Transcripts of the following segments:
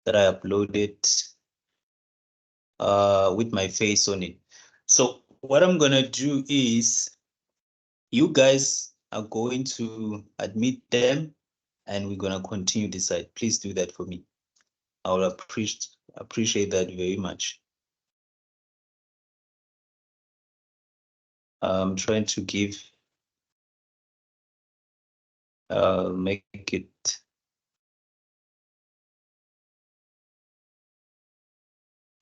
that I uploaded with my face on it. So what I'm gonna do is you guys are going to admit them and we're gonna continue this side. Please do that for me. I will appreciate that very much. I'm trying to make it.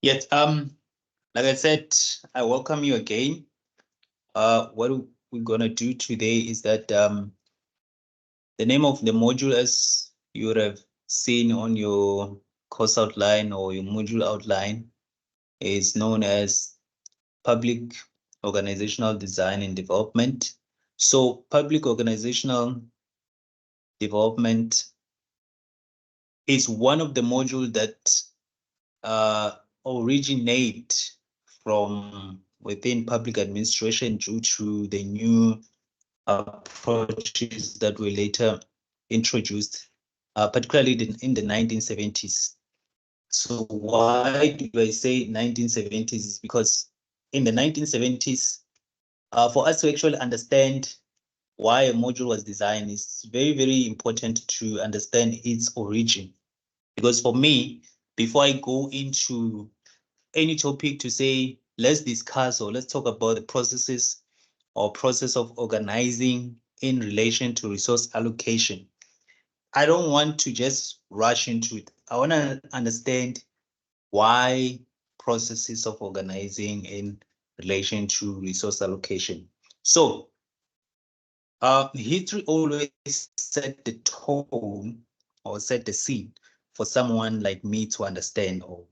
Yet, like I said, I welcome you again. What we're gonna do today is that the name of the module, as you would have seen on your course outline or your module outline, is known as Public Organizational Design and Development. So public organizational development is one of the modules that originate from within public administration due to the new approaches that were later introduced, particularly in the 1970s. So why do I say 1970s? Is because in the 1970s, for us to actually understand why a module was designed, it's very, very important to understand its origin. Because for me, before I go into any topic to say, let's discuss or let's talk about the processes or process of organizing in relation to resource allocation, I don't want to just rush into it. I want to understand why processes of organizing in relation to resource allocation. So history always set the tone or set the scene for someone like me to understand. Or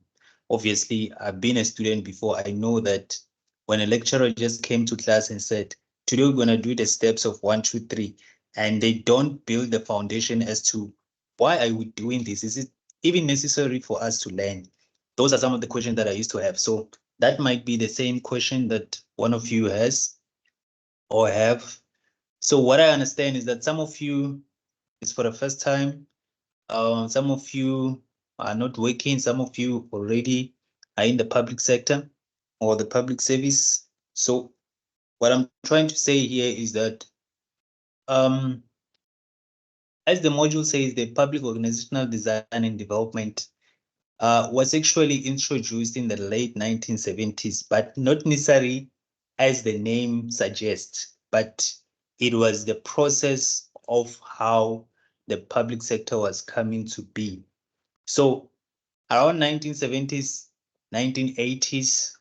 obviously, I've been a student before. I know that when a lecturer just came to class and said, today we're going to do the steps of 1, 2, 3, and they don't build the foundation as to why are we doing this? Is it even necessary for us to learn? Those are some of the questions that I used to have. So that might be the same question that one of you has or have. So what I understand is that some of you is for the first time. Some of you are not working. Some of you already are in the public sector or the public service. So what I'm trying to say here is that as the module says, the public organizational design and development was actually introduced in the late 1970s, but not necessarily as the name suggests, but it was the process of how the public sector was coming to be. So around 1970s, 1980s,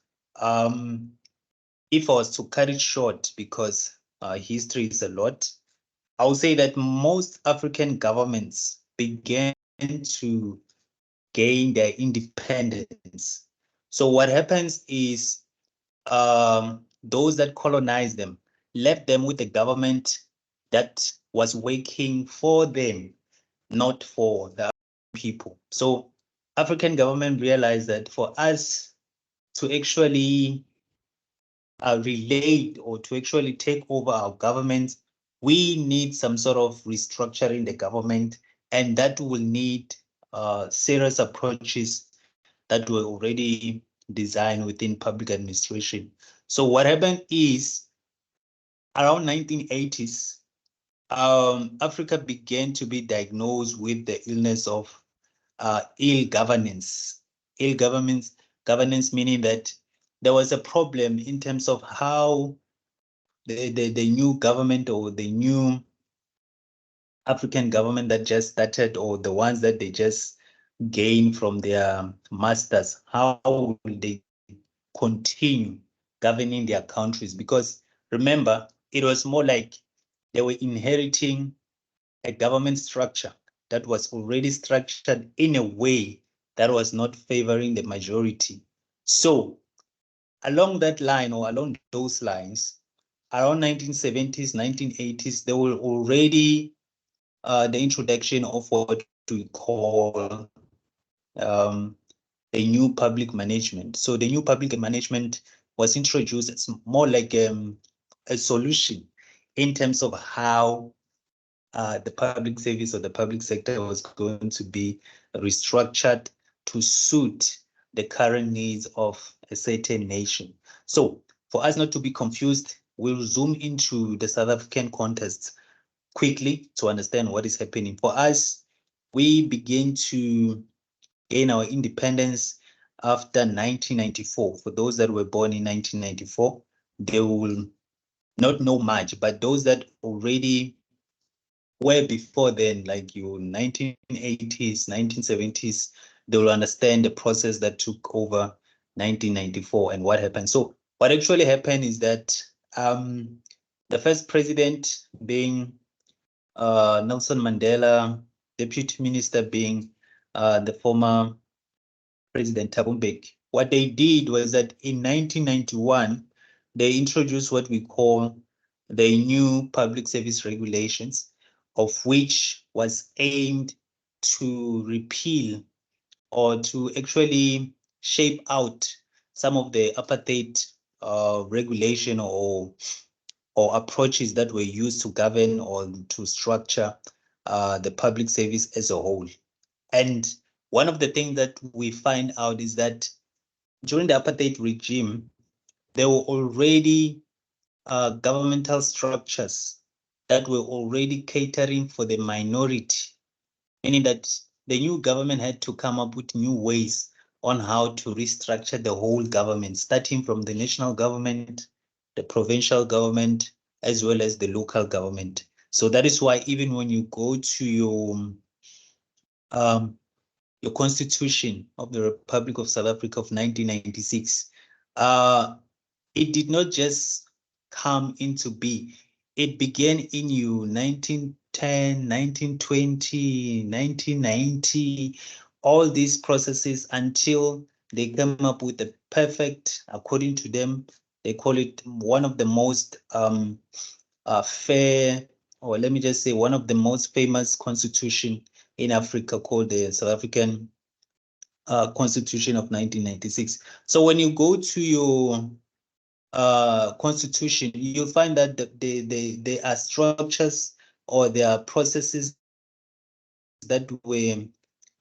if I was to cut it short, because history is a lot, I would say that most African governments began to gain their independence. So what happens is those that colonized them left them with a government that was working for them, not for the people. So African government realized that for us to actually relate or to actually take over our government, we need some sort of restructuring the government, and that will need serious approaches that were already designed within public administration. So what happened is around 1980s, Africa began to be diagnosed with the illness of ill governance. Ill governance meaning that there was a problem in terms of how the new government or the new African government that just started or the ones that they just gain from their masters, how will they continue governing their countries? Because remember, it was more like they were inheriting a government structure that was already structured in a way that was not favoring the majority. So along that line or along those lines, around 1970s, 1980s, there were already the introduction of what we call a new public management. So the new public management was introduced as more like a solution in terms of how the public service or the public sector was going to be restructured to suit the current needs of a certain nation. So for us not to be confused, we'll zoom into the South African context quickly to understand what is happening. For us, we begin to gain our independence after 1994. For those that were born in 1994, they will not know much, but those that already were before then, like you 1980s, 1970s, they will understand the process that took over 1994 and what happened. So what actually happened is that the first president being Nelson Mandela, deputy minister being the former President Thabo Mbeki. What they did was that in 1991, they introduced what we call the new public service regulations, of which was aimed to repeal or to actually shape out some of the apartheid regulation or approaches that were used to govern or to structure the public service as a whole. And one of the things that we find out is that during the apartheid regime, there were already governmental structures that were already catering for the minority, meaning that the new government had to come up with new ways on how to restructure the whole government, starting from the national government, the provincial government, as well as the local government. So that is why even when you go to your Constitution of the Republic of South Africa of 1996, it did not just come into being. It began in you 1910, 1920, 1990, all these processes until they came up with the perfect, according to them, they call it one of the most fair, or let me just say one of the most famous constitution in Africa, called the South African Constitution of 1996. So when you go to your constitution, you'll find that there are structures or there are processes that were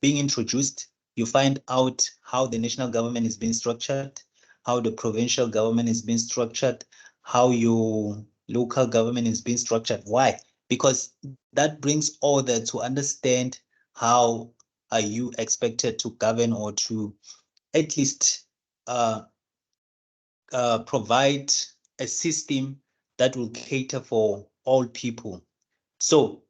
being introduced. You find out how the national government is being structured, how the provincial government is being structured, how your local government is being structured. Why? Because that brings order to understand how are you expected to govern or to at least provide a system that will cater for all people. So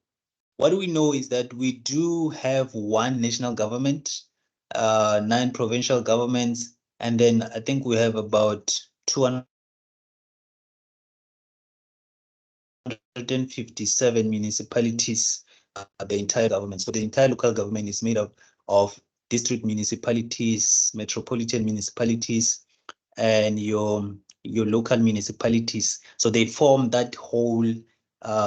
what we know is that we do have one national government, 9 provincial governments, and then I think we have about 257 municipalities, the entire government. So the entire local government is made up of district municipalities, metropolitan municipalities, and your local municipalities. So they form that whole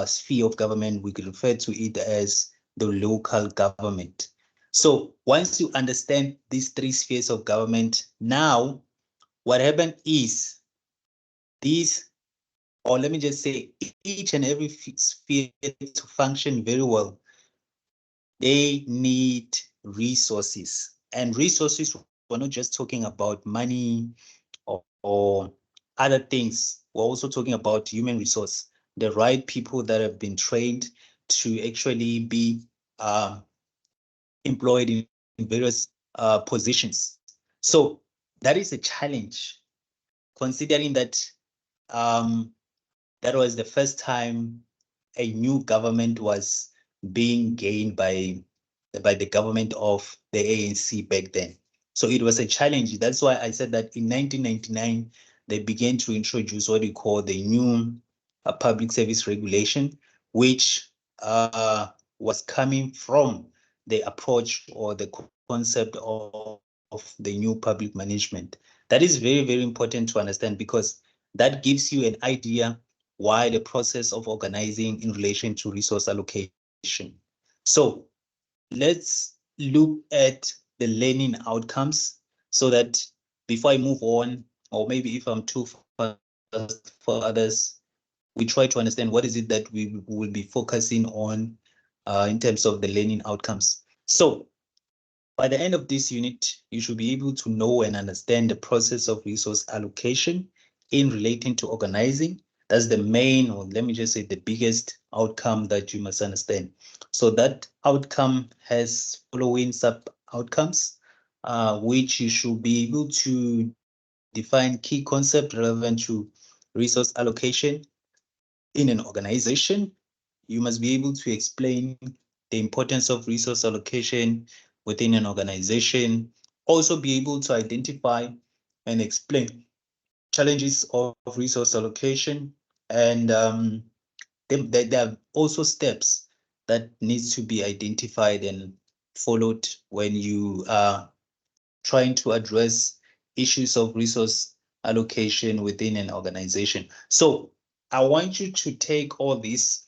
sphere of government. We could refer to it as the local government. So once you understand these 3 spheres of government, now what happened is these, or let me just say, each and every sphere to function very well, they need resources. And resources, we're not just talking about money or other things. We're also talking about human resource, the right people that have been trained to actually be employed in various positions. So that is a challenge, considering that that was the first time a new government was being gained by the government of the ANC back then. So it was a challenge. That's why I said that in 1999, they began to introduce what we call the new public service regulation, which was coming from the approach or the concept of the new public management. That is very, very important to understand, because that gives you an idea why the process of organizing in relation to resource allocation. So let's look at the learning outcomes, so that before I move on, or maybe if I'm too fast for others, we try to understand what is it that we will be focusing on in terms of the learning outcomes. So By the end of this unit, you should be able to know and understand the process of resource allocation in relating to organizing. That's the main, or let me just say the biggest outcome that you must understand. So that outcome has following sub outcomes, which you should be able to define key concept relevant to resource allocation in an organization. You must be able to explain the importance of resource allocation within an organization. Also be able to identify and explain challenges of resource allocation. And there are also steps that needs to be identified and followed when you are trying to address issues of resource allocation within an organization. So I want you to take all this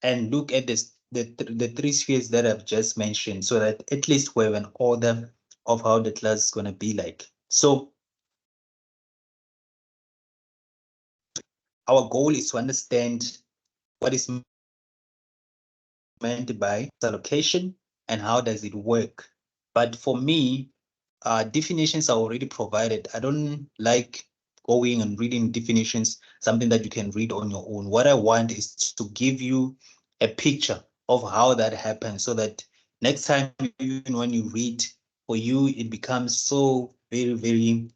and look at this, the three spheres that I've just mentioned, so that at least we have an order of how the class is going to be like. So our goal is to understand what is meant by allocation and how does it work. But for me, definitions are already provided. I don't like going and reading definitions, something that you can read on your own. What I want is to give you a picture of how that happens so that next time, even when you read, for you, it becomes so very, very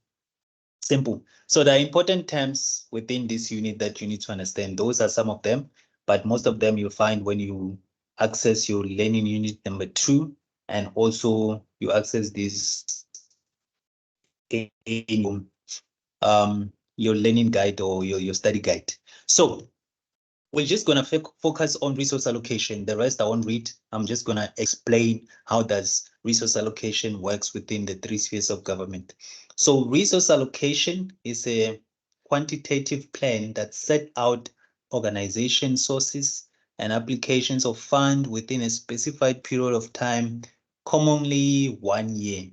simple. So there are important terms within this unit that you need to understand. Those are some of them, but most of them you'll find when you access your learning unit number 2, and also you access this in your learning guide or your study guide. So we're just going to focus on resource allocation. The rest I won't read. I'm just going to explain how does resource allocation works within the three spheres of government. So resource allocation is a quantitative plan that set out organization sources and applications of fund within a specified period of time, commonly 1 year.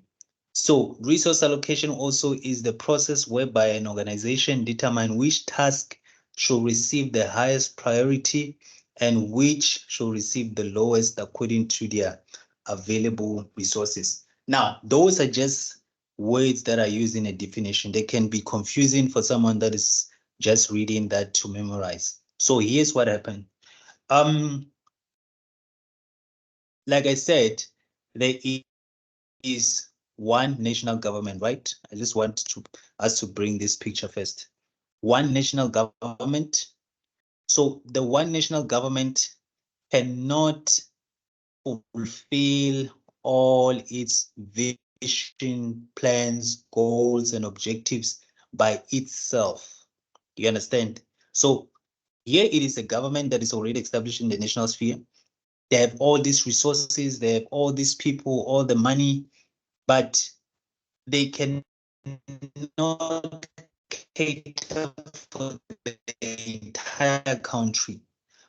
So resource allocation also is the process whereby an organization determines which task should receive the highest priority and which should receive the lowest according to their available resources. Now, those are just words that are used in a definition. They can be confusing for someone that is just reading that to memorize. So here's what happened. Like I said, there is one national government, right? I just want us to bring this picture first. One national government. So the one national government cannot fulfill all its vision, plans, goals, and objectives by itself. You understand? So here it is a government that is already established in the national sphere. They have all these resources, they have all these people, all the money, but they cannot cater for the entire country.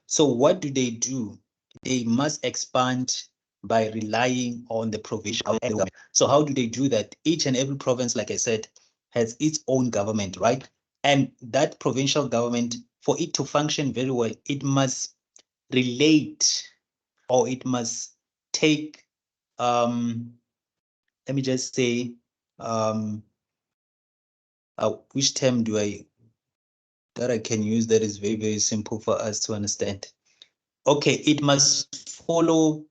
So what do? They must expand by relying on the provincial government. So how do they do that? Each and every province, like I said, has its own government, right? And that provincial government, for it to function very well, it must relate, or it must take, let me just say, which term do I that I can use that is very, very simple for us to understand? Okay, it must follow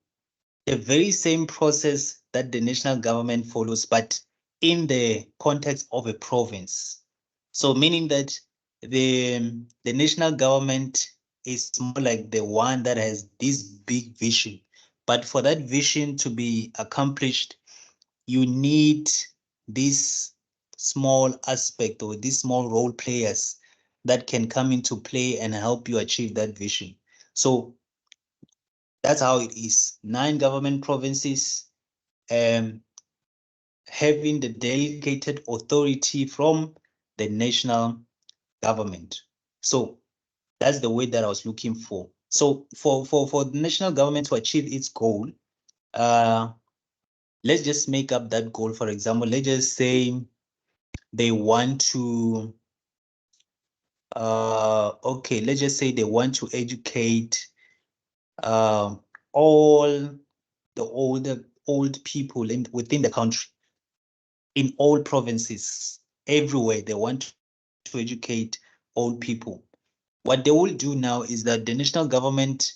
the very same process that the national government follows, but in the context of a province. So meaning that the national government is more like the one that has this big vision. But for that vision to be accomplished, you need this small aspect or these small role players that can come into play and help you achieve that vision. So that's how it is. 9 government provinces, um, having the delegated authority from the national government. So that's the way that I was looking for. So for the national government to achieve its goal, let's just make up that goal. For example, let's just say they want to, okay, let's just say they want to educate all the old people within the country, in all provinces, everywhere. They want to educate old people. What they will do now is that the national government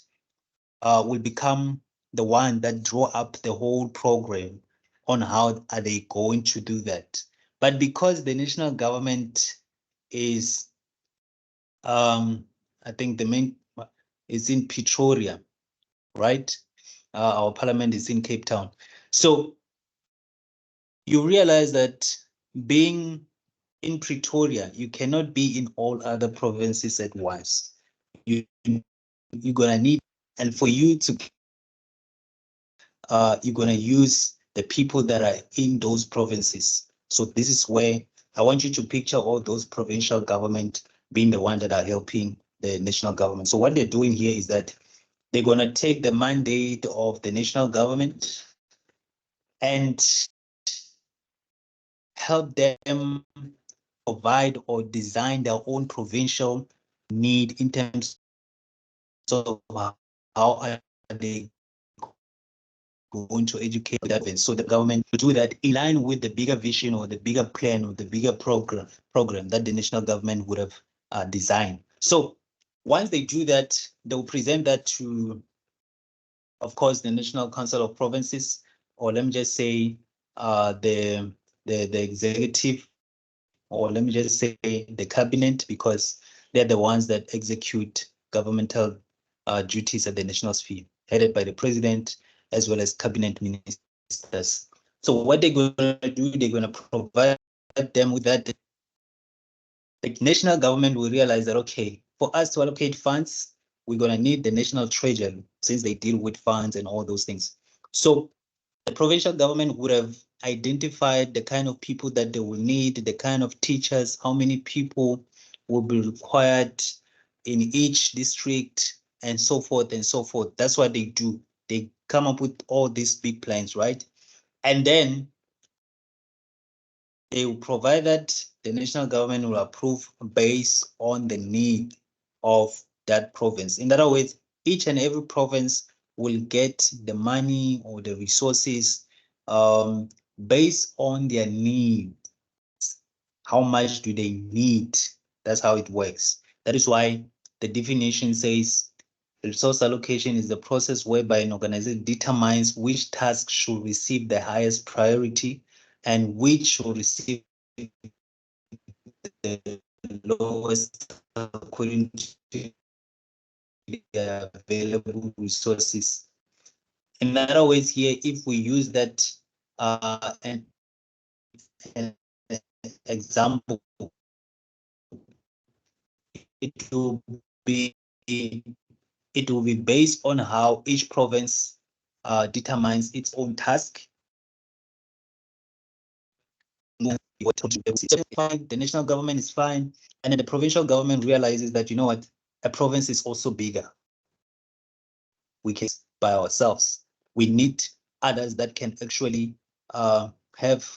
will become the one that draw up the whole program on how are they going to do that. But because the national government is, I think the main is in Pretoria, right? Our parliament is in Cape Town. So you realize that being in Pretoria, you cannot be in all other provinces at once. You're gonna need, and for you to, you're gonna use the people that are in those provinces. So this is where I want you to picture all those provincial government being the one that are helping the national government. So what they're doing here is that they're gonna take the mandate of the national government and help them provide or design their own provincial need in terms of how are they going to educate that. So the government will do that in line with the bigger vision or the bigger plan or the bigger program that the national government would have designed. So once they do that, they'll present that to, of course, the National Council of Provinces, or let me just say the executive, or let me just say the cabinet, because they're the ones that execute governmental duties at the national sphere, headed by the president as well as cabinet ministers. So what they're going to do, they're going to provide them with that. The national government will realize that, okay, for us to allocate funds, we're going to need the national treasury, since they deal with funds and all those things. So the provincial government would have identified the kind of people that they will need, the kind of teachers, how many people will be required in each district, and so forth and so forth. That's what they do. They come up with all these big plans, right? And then they will provide that the national government will approve based on the need of that province. In other words, each and every province will get the money or the resources based on their needs. How much do they need? That's how it works. That is why the definition says resource allocation is the process whereby an organization determines which task should receive the highest priority and which should receive the lowest according to the available resources. In other words, here, if we use that an example, it will be it will be based on how each province determines its own task. The national government is fine, and then the provincial government realizes that, you know what, a province is also bigger. We can by ourselves. We need others that can actually have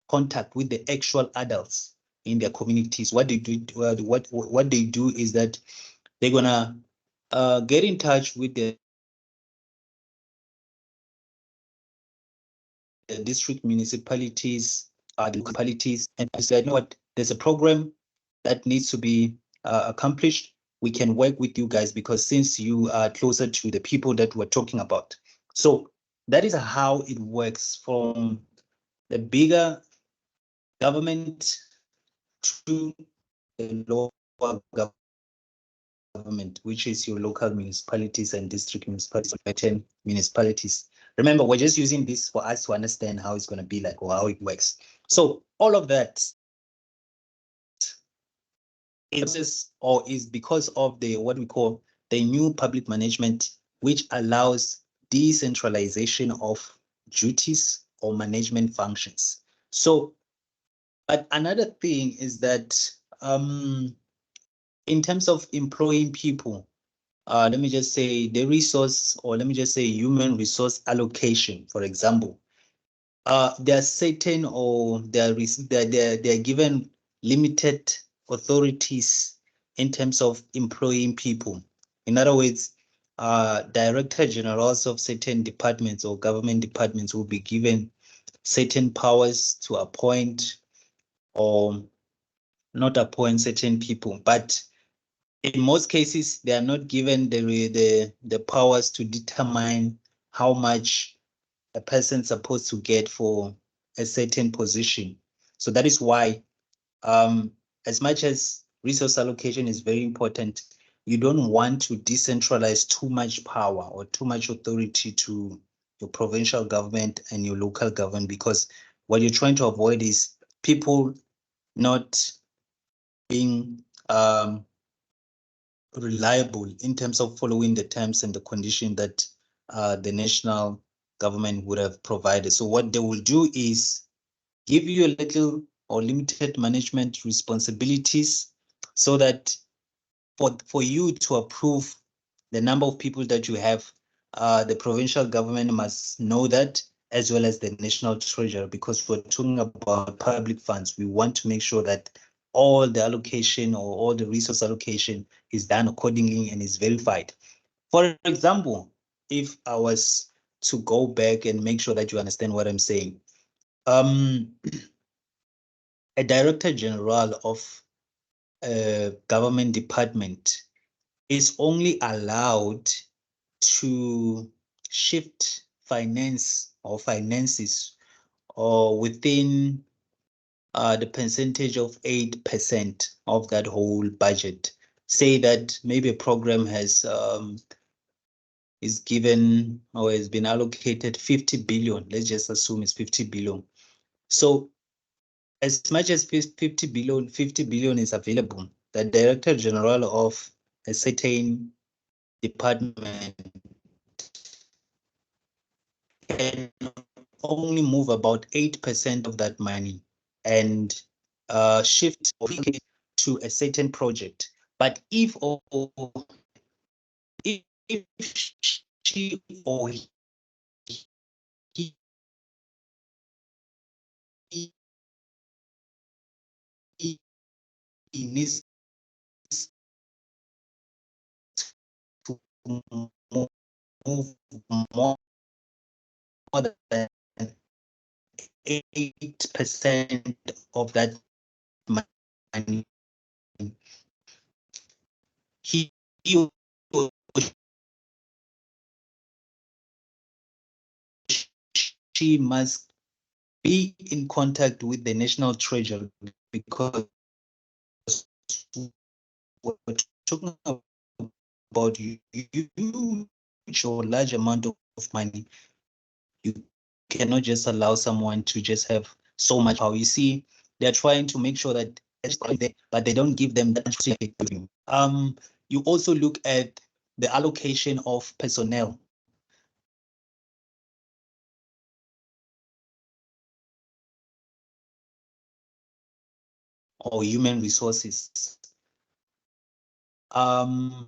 contact with the actual adults in their communities. What they do, what they do is that they're gonna get in touch with the district municipalities, the localities, and say, you know what, there's a program that needs to be accomplished. We can work with you guys because since you are closer to the people that we're talking about. So that is how it works from the bigger government to the lower government, which is your local municipalities and district municipalities, 10 municipalities. Remember, we're just using this for us to understand how it's going to be like or how it works. So all of that is because of the what we call the new public management, which allows decentralization of duties or management functions. So, but another thing is that in terms of employing people, let me just say the resource, or let me just say human resource allocation, for example, there are certain or they're given limited authorities in terms of employing people. In other words, director generals of certain departments or government departments will be given certain powers to appoint or not appoint certain people, but in most cases they are not given the powers to determine how much a person's supposed to get for a certain position. So that is why, as much as resource allocation is very important, you don't want to decentralize too much power or too much authority to your provincial government and your local government, because what you're trying to avoid is people not being reliable in terms of following the terms and the condition that the national government would have provided. So what they will do is give you a little or limited management responsibilities so that for you to approve the number of people that you have, the provincial government must know that, as well as the national treasurer, because we're talking about public funds. We want to make sure that all the allocation or all the resource allocation is done accordingly and is verified. For example, if I was to go back and make sure that you understand what I'm saying, um, a director general of a government department is only allowed to shift finance or finances or within the percentage of 8% of that whole budget. Say that maybe a program has is given or has been allocated 50 billion. Let's just assume it's 50 billion. So as much as 50 billion is available, the director general of a certain department can only move about 8% of that money and shift to a certain project. But if she or he needs to move more than 8% of that money, he or she must be in contact with the national treasury, because we're talking about huge or large amount of money. You cannot just allow someone to just have so much power. You see, they're trying to make sure that but they don't give them that much. You also look at the allocation of personnel. Or human resources. The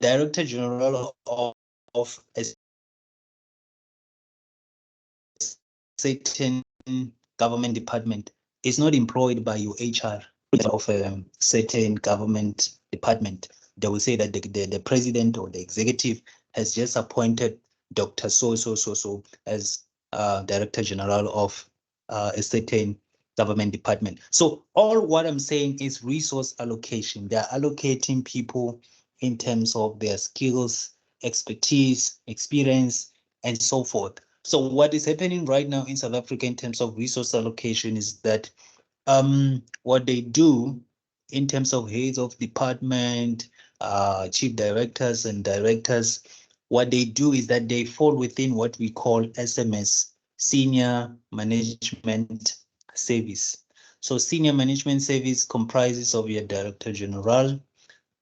Director General of a certain government department is not employed by your HR of a certain government department. They will say that the president or the executive has just appointed Dr. So as Director General of a certain government department. So all what I'm saying is resource allocation. They're allocating people in terms of their skills, expertise, experience, and so forth. So what is happening right now in South Africa in terms of resource allocation is that what they do in terms of heads of department, chief directors and directors, what they do is that they fall within what we call SMS, Senior Management Service. So Senior Management Service comprises of your Director General,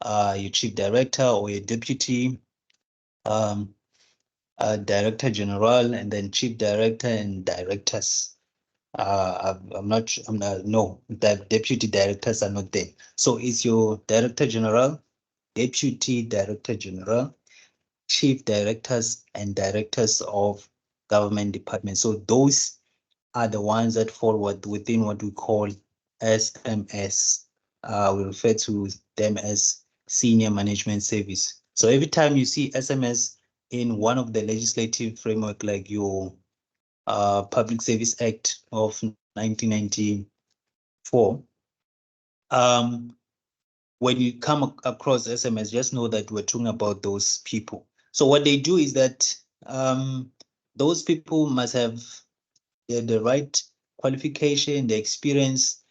your Chief Director or your Deputy um, Director General, and then Chief Director and Directors. I'm not, no, the deputy directors are not there. So it's your director general, deputy director general, chief directors, and directors of government departments. So those are the ones that fall within what we call SMS. We refer to them as senior management service. So every time you see SMS in one of the legislative framework, like your Public Service Act of 1994, when you come across SMS, just know that we're talking about those people. So what they do is that those people must have the right qualification, the experience.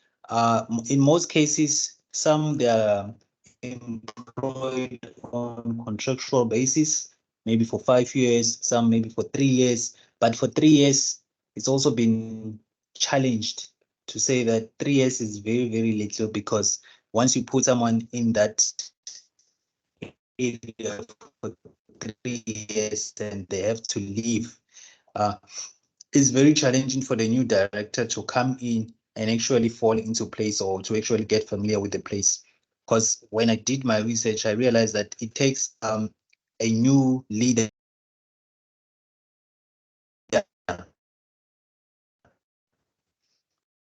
In most cases, some they are employed on contractual basis, maybe for 5 years, some maybe for 3 years. But for 3 years, it's also been challenged to say that 3 years is very, very little, because once you put someone in that area for 3 years and they have to leave, it's very challenging for the new director to come in and actually fall into place, or to actually get familiar with the place. Because when I did my research, I realized that it takes a new leader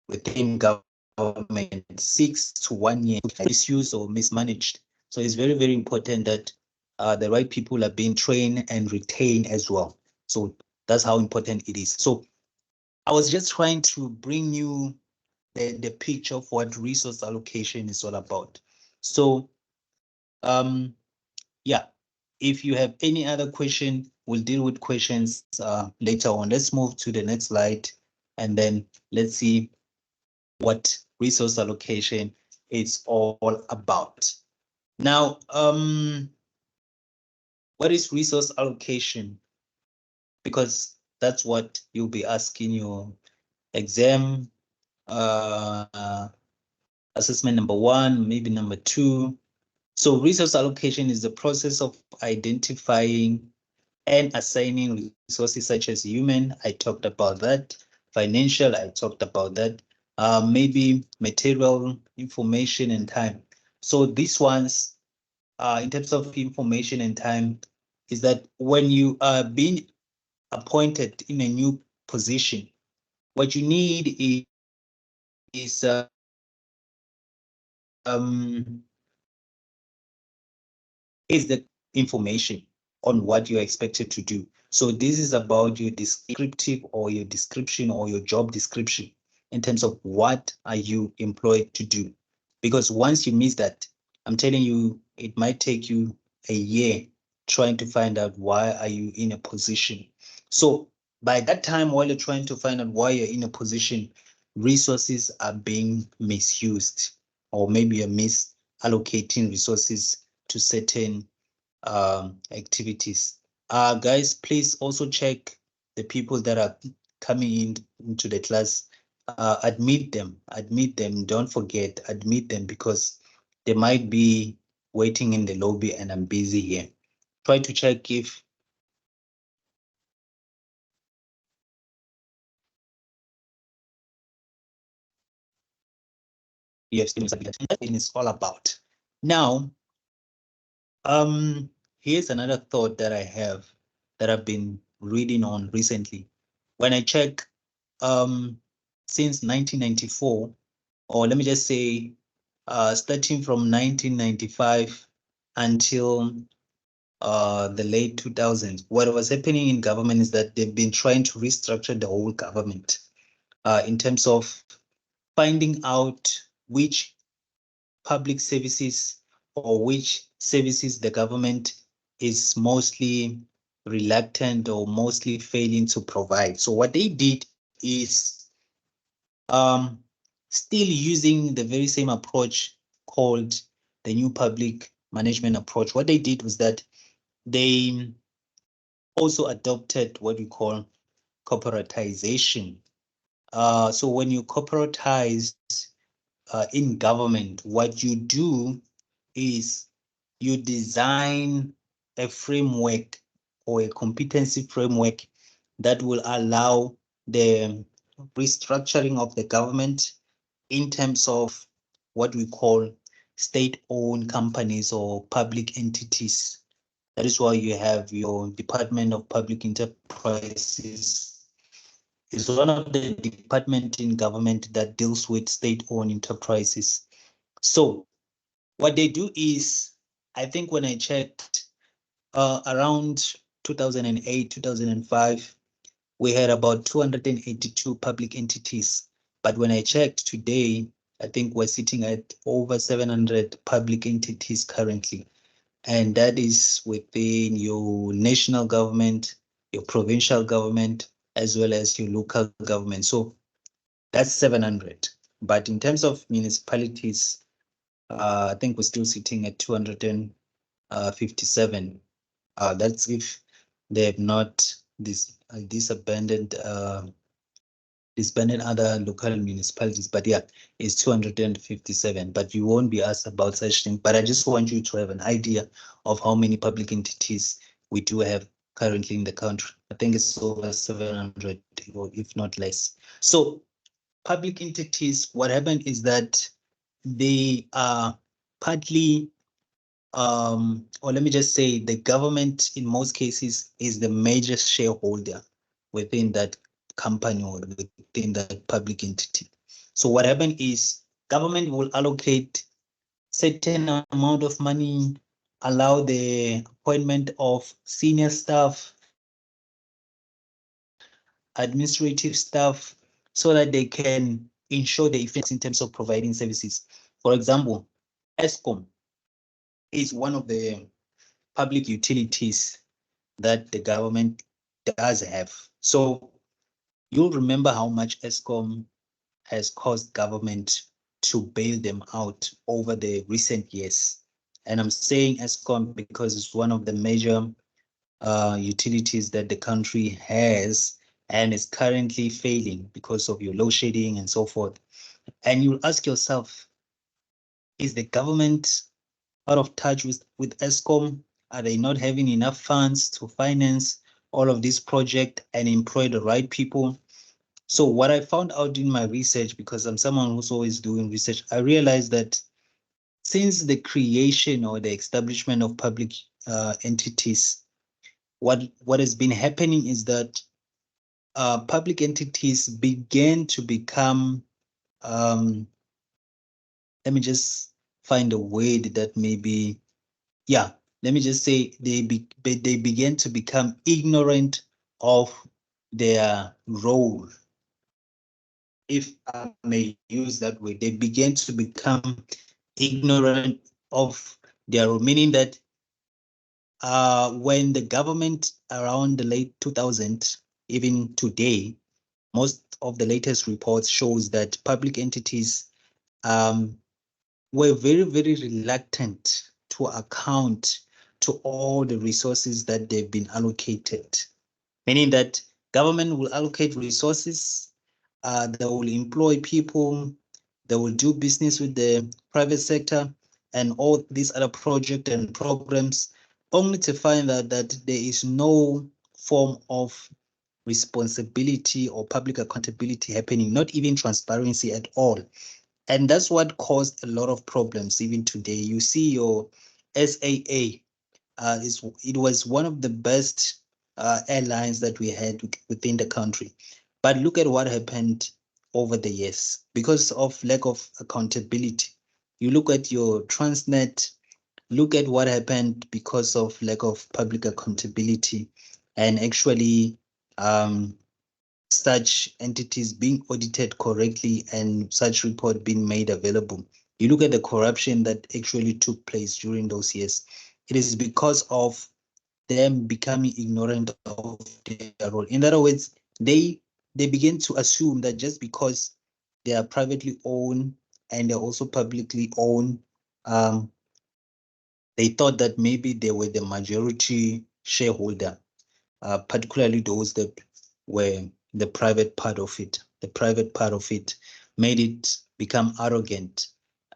within government 6 to 1 year misused or mismanaged. So it's very, very important that the right people are being trained and retained as well. So that's how important it is. So I was just trying to bring you the picture of what resource allocation is all about. So yeah, if you have any other question, we'll deal with questions later on. Let's move to the next slide, and then let's see what resource allocation is all about. Now, what is resource allocation? Because that's what you'll be asking your exam, assessment number 1, maybe number 2. So resource allocation is the process of identifying and assigning resources such as human, I talked about that, financial, I talked about that, maybe material, information, and time. So these ones, in terms of information and time, is that when you are being appointed in a new position, what you need is the information on what you're expected to do. So this is about your descriptive or your description or your job description in terms of what are you employed to do. Because once you miss that, I'm telling you, it might take you a year trying to find out why are you in a position. So by that time, while you're trying to find out why you're in a position, resources are being misused, or maybe you're misallocating resources to certain activities. Guys, please also check the people that are coming into the class. Admit them. Don't forget, admit them, because they might be waiting in the lobby and I'm busy here. Try to check if you have students. That is all about. Now, here's another thought that I have, that I've been reading on recently. When I check, since 1994, or let me just say, starting from 1995 until the late 2000s, what was happening in government is that they've been trying to restructure the whole government in terms of finding out which public services or which services the government is mostly reluctant or mostly failing to provide. So what they did is still using the very same approach called the new public management approach. What they did was that they also adopted what we call corporatization. So when you corporatize in government, what you do is you design a framework or a competency framework that will allow the restructuring of the government in terms of what we call state-owned companies or public entities. That is why you have your Department of Public Enterprises. It's one of the departments in government that deals with state-owned enterprises. So what they do is I think when I checked around 2008, 2005, we had about 282 public entities. But when I checked today, I think we're sitting at over 700 public entities currently. And that is within your national government, your provincial government, as well as your local government. So that's 700. But in terms of municipalities, I think we're still sitting at 257. That's if they have not disbanded other local municipalities. But yeah, it's 257. But you won't be asked about such things. But I just want you to have an idea of how many public entities we do have currently in the country. I think it's over 700, or if not less. So public entities, what happened is that they are partly or let me just say the government in most cases is the major shareholder within that company or within that public entity. So what happened is government will allocate certain amount of money, allow the appointment of senior staff, administrative staff, so that they can ensure the effects in terms of providing services. For example, ESCOM is one of the public utilities that the government does have. So you'll remember how much ESCOM has caused government to bail them out over the recent years. And I'm saying ESCOM because it's one of the major utilities that the country has and is currently failing because of your load shedding and so forth. And you'll ask yourself, is the government out of touch with ESCOM? Are they not having enough funds to finance all of this project and employ the right people? So what I found out in my research, because I'm someone who's always doing research, I realized that since the creation or the establishment of public entities, what has been happening is that public entities began to become, let me just find a word that maybe, yeah, let me just say they began to become ignorant of their role, if I may use that word. They began to become ignorant of their role, meaning that when the government around the late 2000s, even today, most of the latest reports shows that public entities um, were very, very reluctant to account to all the resources that they've been allocated, meaning that government will allocate resources, they will employ people, they will do business with the private sector and all these other projects and programs, only to find out that there is no form of responsibility or public accountability happening, not even transparency at all. And that's what caused a lot of problems even today. You see your SAA, it was one of the best airlines that we had within the country. But look at what happened over the years because of lack of accountability. You look at your Transnet, look at what happened because of lack of public accountability and actually such entities being audited correctly and such report being made available. You look at the corruption that actually took place during those years. It is because of them becoming ignorant of their role. In other words, they begin to assume that just because they are privately owned and they're also publicly owned, they thought that maybe they were the majority shareholder, particularly those that were the private part of it. The private part of it made it become arrogant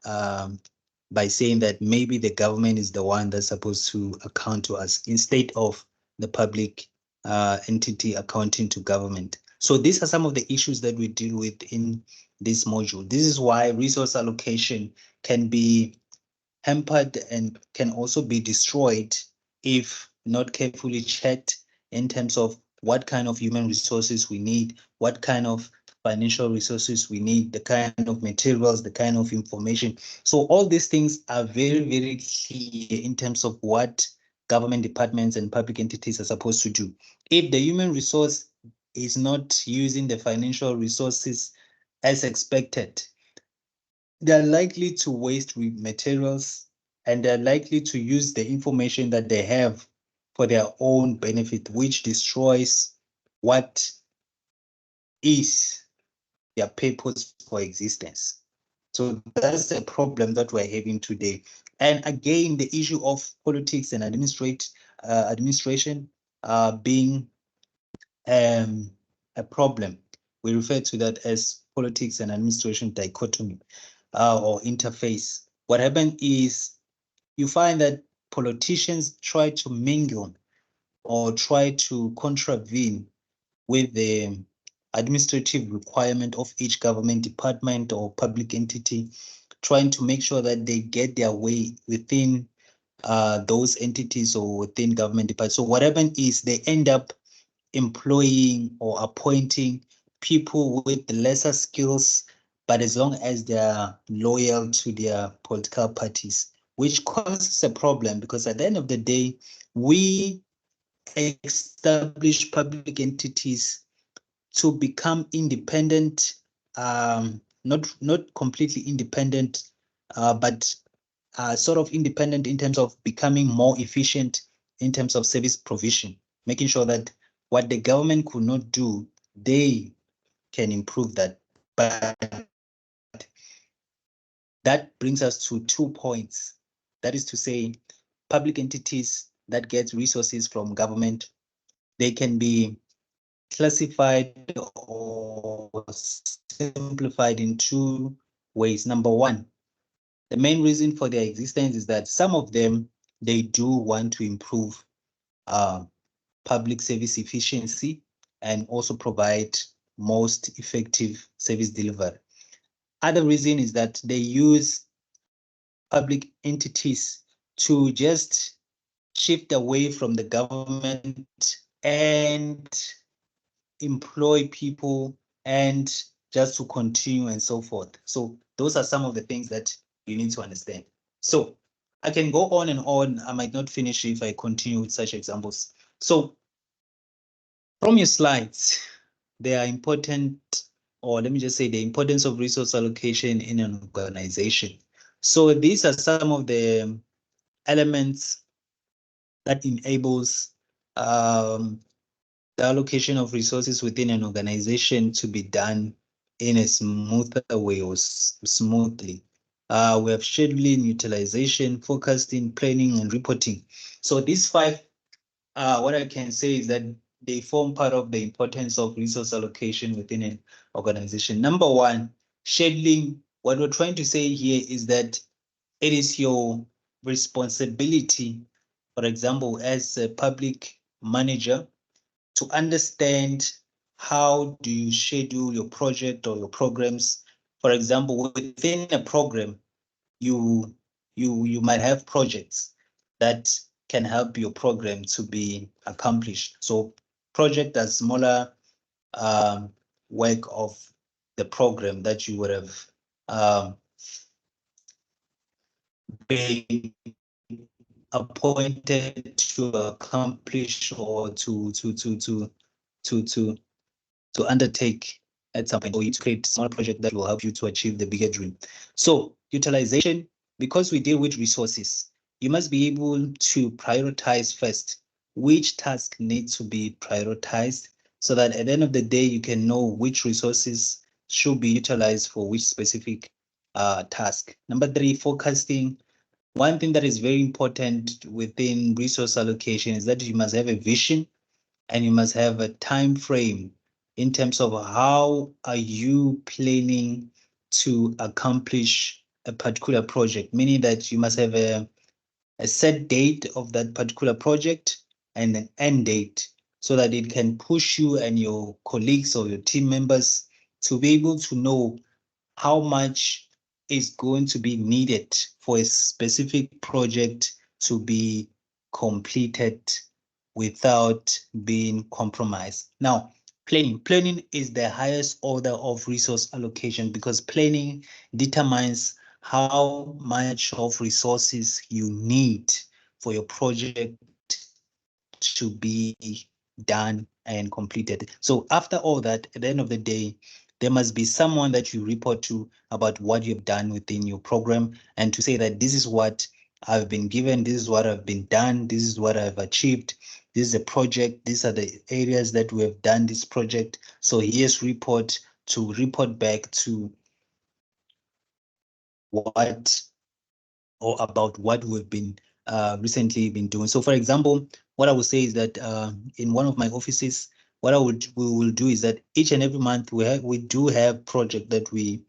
by saying that maybe the government is the one that's supposed to account to us instead of the public entity accounting to government. So these are some of the issues that we deal with in this module. This is why resource allocation can be hampered and can also be destroyed if not carefully checked in terms of what kind of human resources we need, what kind of financial resources we need, the kind of materials, the kind of information. So all these things are very, very clear in terms of what government departments and public entities are supposed to do. If the human resource is not using the financial resources as expected, they're likely to waste materials, and they're likely to use the information that they have for their own benefit, which destroys what is their purpose for existence. So that's the problem that we're having today. And again, the issue of politics and administration being a problem. We refer to that as politics and administration dichotomy or interface. What happened is you find that politicians try to mingle or try to contravene with the administrative requirement of each government department or public entity, trying to make sure that they get their way within those entities or within government departments. So what happened is they end up employing or appointing people with lesser skills, but as long as they're loyal to their political parties, which causes a problem because at the end of the day, we establish public entities to become independent, not completely independent, but sort of independent in terms of becoming more efficient in terms of service provision, making sure that what the government could not do, they can improve that. But that brings us to 2 points. That is to say, public entities that get resources from government, they can be classified or simplified in 2 ways. Number one, the main reason for their existence is that some of them, they do want to improve public service efficiency and also provide most effective service delivery. Other reason is that they use public entities to just shift away from the government and employ people and just to continue and so forth. So those are some of the things that you need to understand. So I can go on and on. I might not finish if I continue with such examples. So from your slides, they are important, or let me just say the importance of resource allocation in an organization. So these are some of the elements that enables the allocation of resources within an organization to be done in a smoother way or smoothly. We have scheduling, utilization, forecasting, planning, and reporting. So these 5, what I can say is that they form part of the importance of resource allocation within an organization. Number one, scheduling. What we're trying to say here is that it is your responsibility, for example, as a public manager, to understand how do you schedule your project or your programs. For example, within a program, you you might have projects that can help your program to be accomplished. So project are smaller work of the program that you would have been appointed to accomplish or to undertake at some point, or you to create small project that will help you to achieve the bigger dream. So utilization, because we deal with resources, you must be able to prioritize first which task needs to be prioritized so that at the end of the day, you can know which resources should be utilized for which specific task. Number 3, forecasting. One thing that is very important within resource allocation is that you must have a vision and you must have a time frame in terms of how are you planning to accomplish a particular project, meaning that you must have a set date of that particular project and an end date so that it can push you and your colleagues or your team members to be able to know how much is going to be needed for a specific project to be completed without being compromised. Now, Planning is the highest order of resource allocation because planning determines how much of resources you need for your project to be done and completed. So after all that, at the end of the day, there must be someone that you report to about what you've done within your program and to say that this is what I've been given, this is what I've been done, this is what I've achieved, this is a project, these are the areas that we have done this project. So here's report to report back to what or about what we've been recently been doing. So for example, what I would say is that in one of my offices, what we will do is that each and every month we do have project that we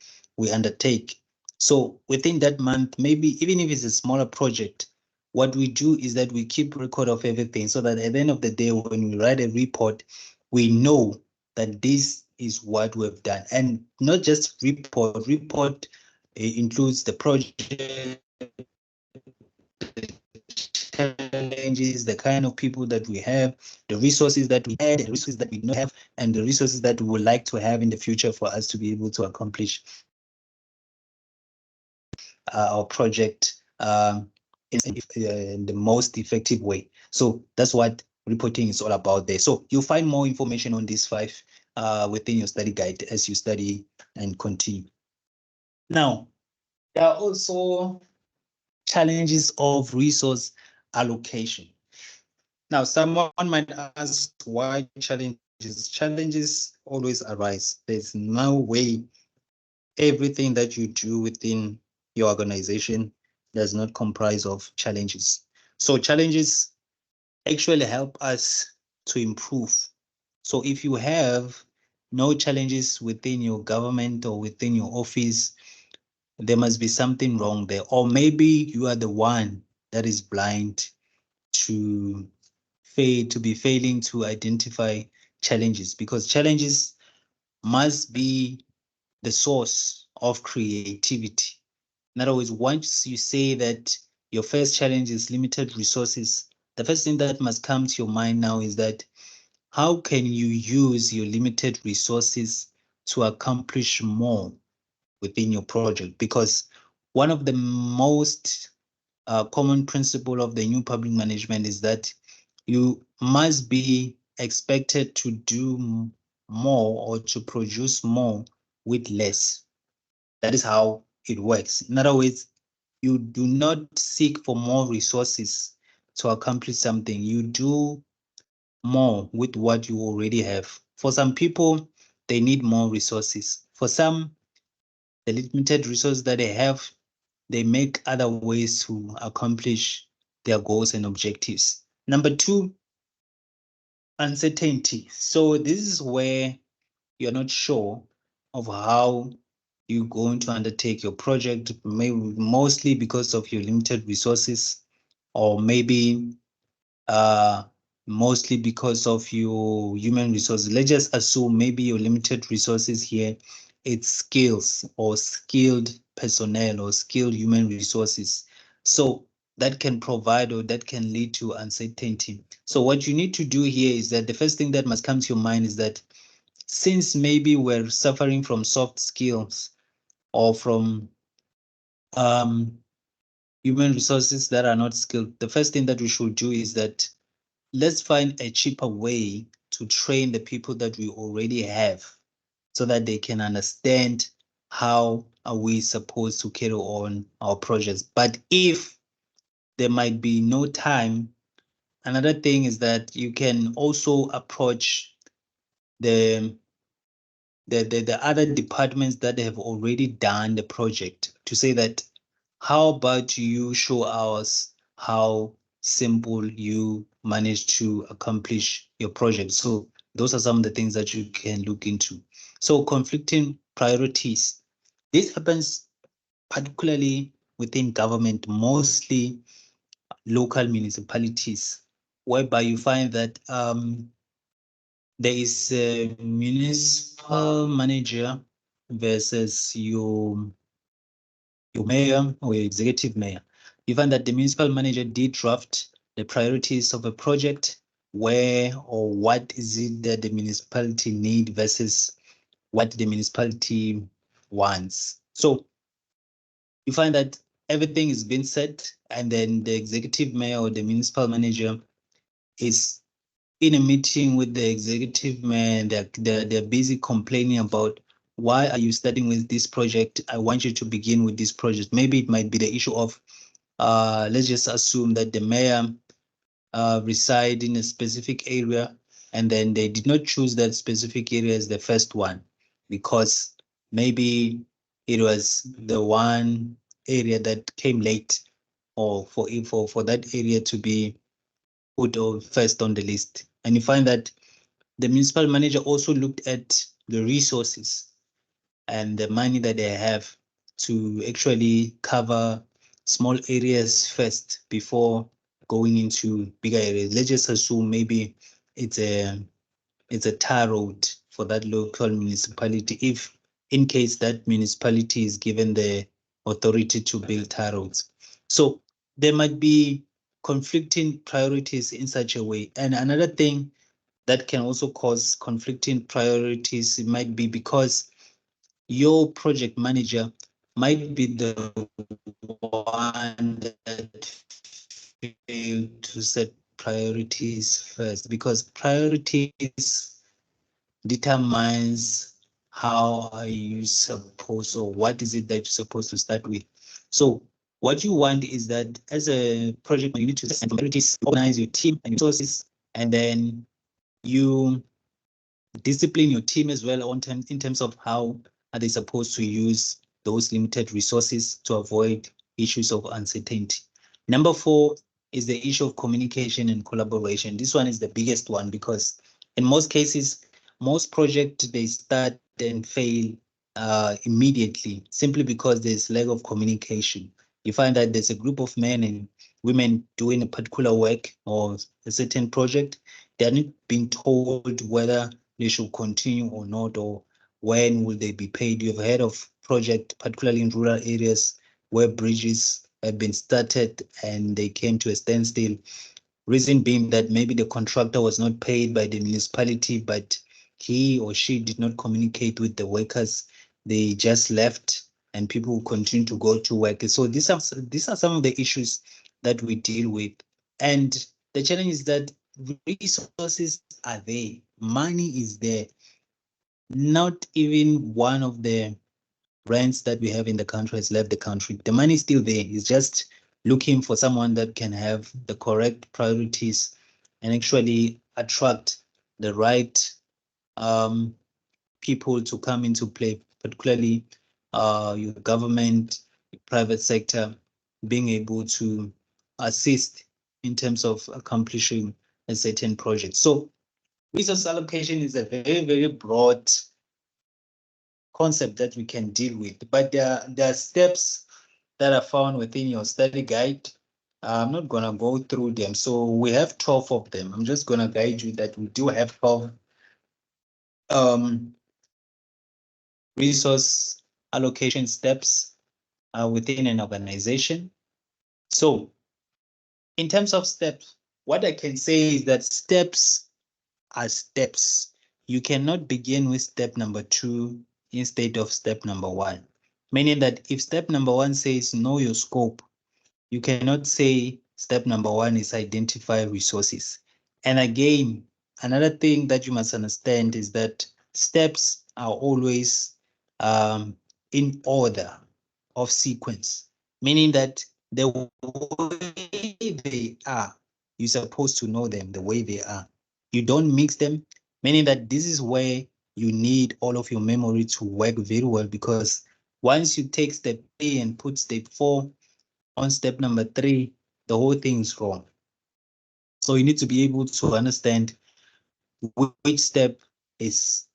undertake. So within that month, maybe even if it's a smaller project, what we do is that we keep record of everything so that at the end of the day, when we write a report, we know that this is what we've done. And not just report includes the project, challenges, the kind of people that we have, the resources that we had, the resources that we don't have, and the resources that we would like to have in the future for us to be able to accomplish our project in the most effective way. So that's what reporting is all about there. So you'll find more information on these five within your study guide as you study and continue. Now, there are also challenges of resource allocation. Now, someone might ask why challenges? Challenges always arise. There's no way everything that you do within your organization does not comprise of challenges. So challenges actually help us to improve. So if you have no challenges within your government or within your office, there must be something wrong there. Or maybe you are the one that is blind to to be failing to identify challenges, because challenges must be the source of creativity. In other words, once you say that your first challenge is limited resources, the first thing that must come to your mind now is that how can you use your limited resources to accomplish more within your project? Because one of the most common principle of the new public management is that you must be expected to do more or to produce more with less. That is how it works. In other words, you do not seek for more resources to accomplish something. You do more with what you already have. For some people, they need more resources. For some, the limited resources that they have, they make other ways to accomplish their goals and objectives. Number two, uncertainty. So this is where you're not sure of how you're going to undertake your project, maybe mostly because of your limited resources, or maybe uh, mostly because of your human resources. Let's just assume maybe your limited resources here, it's skills or skilled personnel or skilled human resources. So that can provide or that can lead to uncertainty. So what you need to do here is that the first thing that must come to your mind is that since maybe we're suffering from soft skills or from um, human resources that are not skilled, the first thing that we should do is that let's find a cheaper way to train the people that we already have so that they can understand how are we supposed to carry on our projects. But if there might be no time, another thing is that you can also approach the the other departments that have already done the project to say that how about you show us how simple you managed to accomplish your project. So those are some of the things that you can look into. So conflicting priorities. This happens particularly within government, mostly local municipalities, whereby you find that there is a municipal manager versus your mayor or your executive mayor. You find that the municipal manager did draft the priorities of a project, where or what is it that the municipality need versus what the municipality wants. So you find that everything is being set, and then the executive mayor or the municipal manager is in a meeting with the executive mayor, and they're busy complaining about, why are you starting with this project? I want you to begin with this project. Maybe it might be the issue of, let's just assume that the mayor reside in a specific area, and then they did not choose that specific area as the first one because maybe it was the one area that came late, or for that area to be put first on the list. And you find that the municipal manager also looked at the resources and the money that they have to actually cover small areas first before going into bigger areas. Let's just assume maybe it's a tar road for that local municipality, if in case that municipality is given the authority to build tar roads. So there might be conflicting priorities in such a way. And another thing that can also cause conflicting priorities, it might be because your project manager might be the one that failed to set priorities first, because priorities determines how are you supposed, or what is it that you're supposed to start with. So what you want is that as a project, you need to set priorities, organize your team and resources, and then you discipline your team as well in terms of how are they supposed to use those limited resources to avoid issues of uncertainty. Number 4 is the issue of communication and collaboration. This one is the biggest one because in most cases, most projects, they start and fail immediately simply because there's lack of communication. You find that there's a group of men and women doing a particular work or a certain project. They're not being told whether they should continue or not, or when will they be paid. You've heard of project, particularly in rural areas, where bridges have been started and they came to a standstill. Reason being that maybe the contractor was not paid by the municipality, but he or she did not communicate with the workers. They just left, and people continue to go to work. So these are some of the issues that we deal with. And the challenge is that resources are there, money is there. Not even one of the brands that we have in the country has left the country. The money is still there. It's just looking for someone that can have the correct priorities and actually attract the right people to come into play, particularly your government, your private sector, being able to assist in terms of accomplishing a certain project. So resource allocation is a very, very broad concept that we can deal with, but there are steps that are found within your study guide. I'm not going to go through them. So we have 12 of them. I'm just going to guide you that we do have 12 resource allocation steps within an organization. So in terms of steps, what I can say is that steps are steps. You cannot begin with step number 2 instead of step number 1. Meaning that if step number 1 says know your scope, you cannot say step number 1 is identify resources. And again, another thing that you must understand is that steps are always in order of sequence, meaning that the way they are, you're supposed to know them the way they are. You don't mix them, meaning that this is where you need all of your memory to work very well, because once you take step 3 and put step 4 on step number 3, the whole thing is wrong. So you need to be able to understand which step is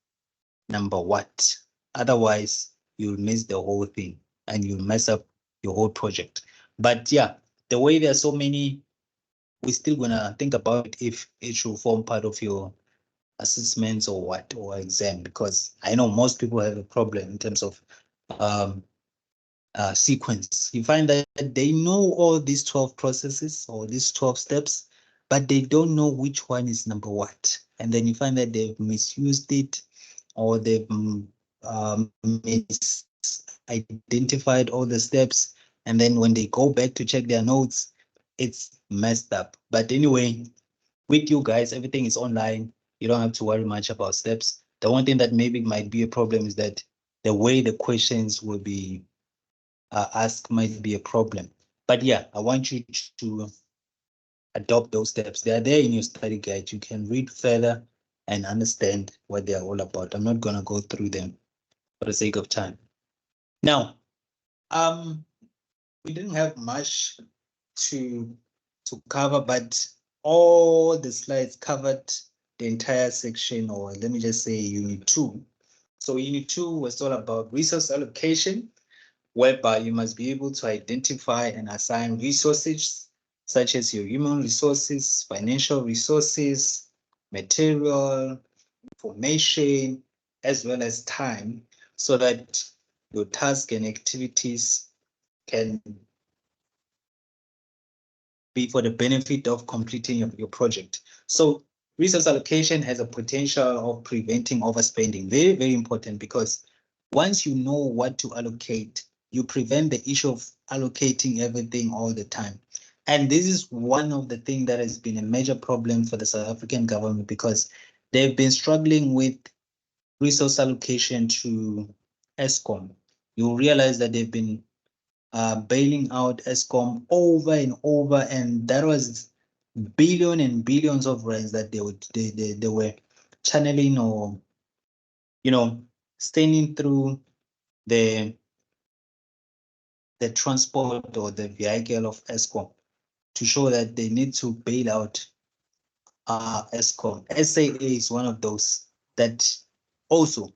number what. Otherwise, you'll miss the whole thing and you'll mess up your whole project. But yeah, the way there are so many, we're still gonna think about it if it should form part of your assessments or what, or exam, because I know most people have a problem in terms of um, sequence. You find that they know all these 12 processes or these 12 steps, but they don't know which one is number what. And then you find that they've misused it, or they've misidentified all the steps. And then when they go back to check their notes, it's messed up. But anyway, with you guys, everything is online. You don't have to worry much about steps. The one thing that maybe might be a problem is that the way the questions will be asked might be a problem. But yeah, I want you to adopt those steps. They are there in your study guide. You can read further and understand what they are all about. I'm not going to go through them for the sake of time. Now, we didn't have much to cover, but all the slides covered the entire section, or let me just say unit 2. So unit 2 was all about resource allocation, whereby you must be able to identify and assign resources such as your human resources, financial resources, material, information, as well as time, so that your tasks and activities can be for the benefit of completing your project. So resource allocation has a potential of preventing overspending. Very, very important, because once you know what to allocate, you prevent the issue of allocating everything all the time. And this is one of the things that has been a major problem for the South African government, because they've been struggling with resource allocation to ESCOM. You realize that they've been bailing out ESCOM over and over, and that was billion and billions of rands that they were channeling, or staining through the transport or the vehicle of ESCOM to show that they need to bail out ESCOM. SAA is one of those that also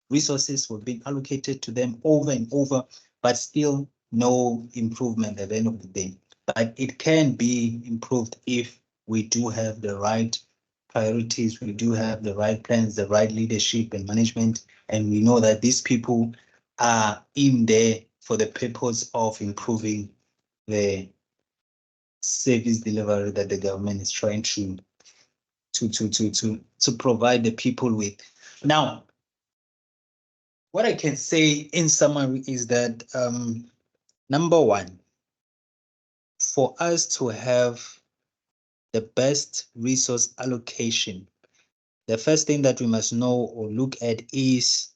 resources were being allocated to them over and over, but still no improvement at the end of the day. But it can be improved if we do have the right priorities, we do have the right plans, the right leadership and management, and we know that these people are in there for the purpose of improving the service delivery that the government is trying to provide the people with. Now, what I can say in summary is that number one, for us to have the best resource allocation, the first thing that we must know or look at is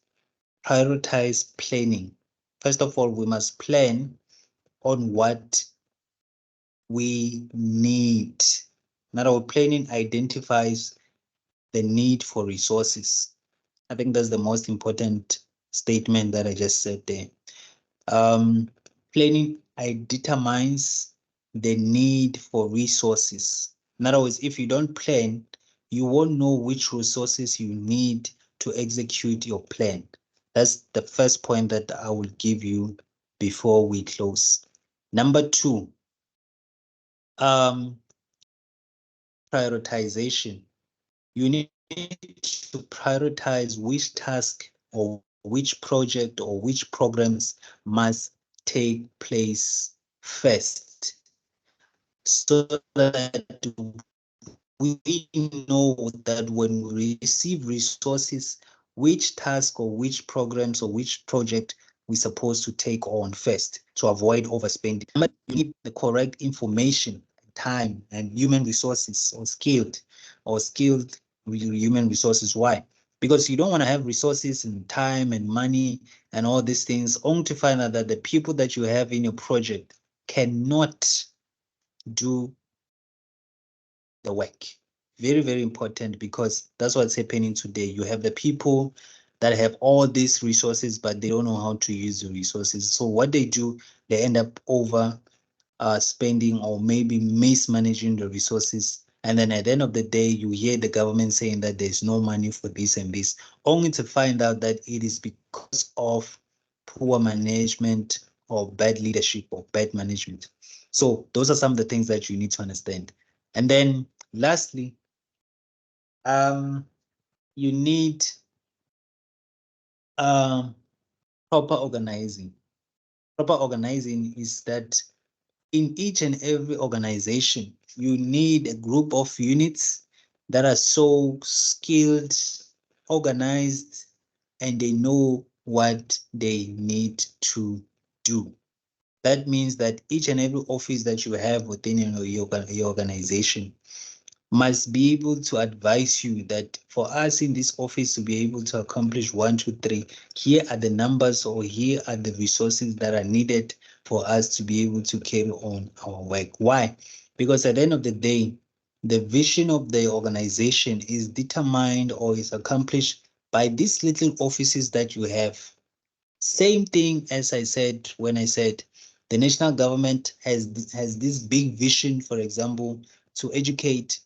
prioritize planning. First of all, we must plan on what we need. Now, our planning identifies the need for resources. I think that's the most important statement that I just said there. Planning determines the need for resources. In other words, if you don't plan, you won't know which resources you need to execute your plan. That's the first point that I will give you before we close. Number two, prioritization. You need to prioritize which task or which project or which programs must take place first, so that we know that when we receive resources, which task or which programs or which project we're supposed to take on first to avoid overspending. But you need the correct information, time, and human resources, or skilled human resources. Why? Because you don't want to have resources and time and money and all these things, only to find out that the people that you have in your project cannot do the work. Very, very important, because that's what's happening today. You have the people that have all these resources, but they don't know how to use the resources. So what they do, they end up over spending, or maybe mismanaging the resources. And then at the end of the day, you hear the government saying that there's no money for this and this, only to find out that it is because of poor management or bad leadership or bad management. So those are some of the things that you need to understand. And then lastly, you need proper organizing. Proper organizing is that in each and every organization, You need a group of units that are so skilled, organized, and they know what they need to do. That means that each and every office that you have within your organization must be able to advise you that for us in this office to be able to accomplish one, two, three, here are the numbers or here are the resources that are needed for us to be able to carry on our work. Why? Because at the end of the day, the vision of the organization is determined or is accomplished by these little offices that you have. Same thing as I said when I said the national government has this big vision, for example, to educate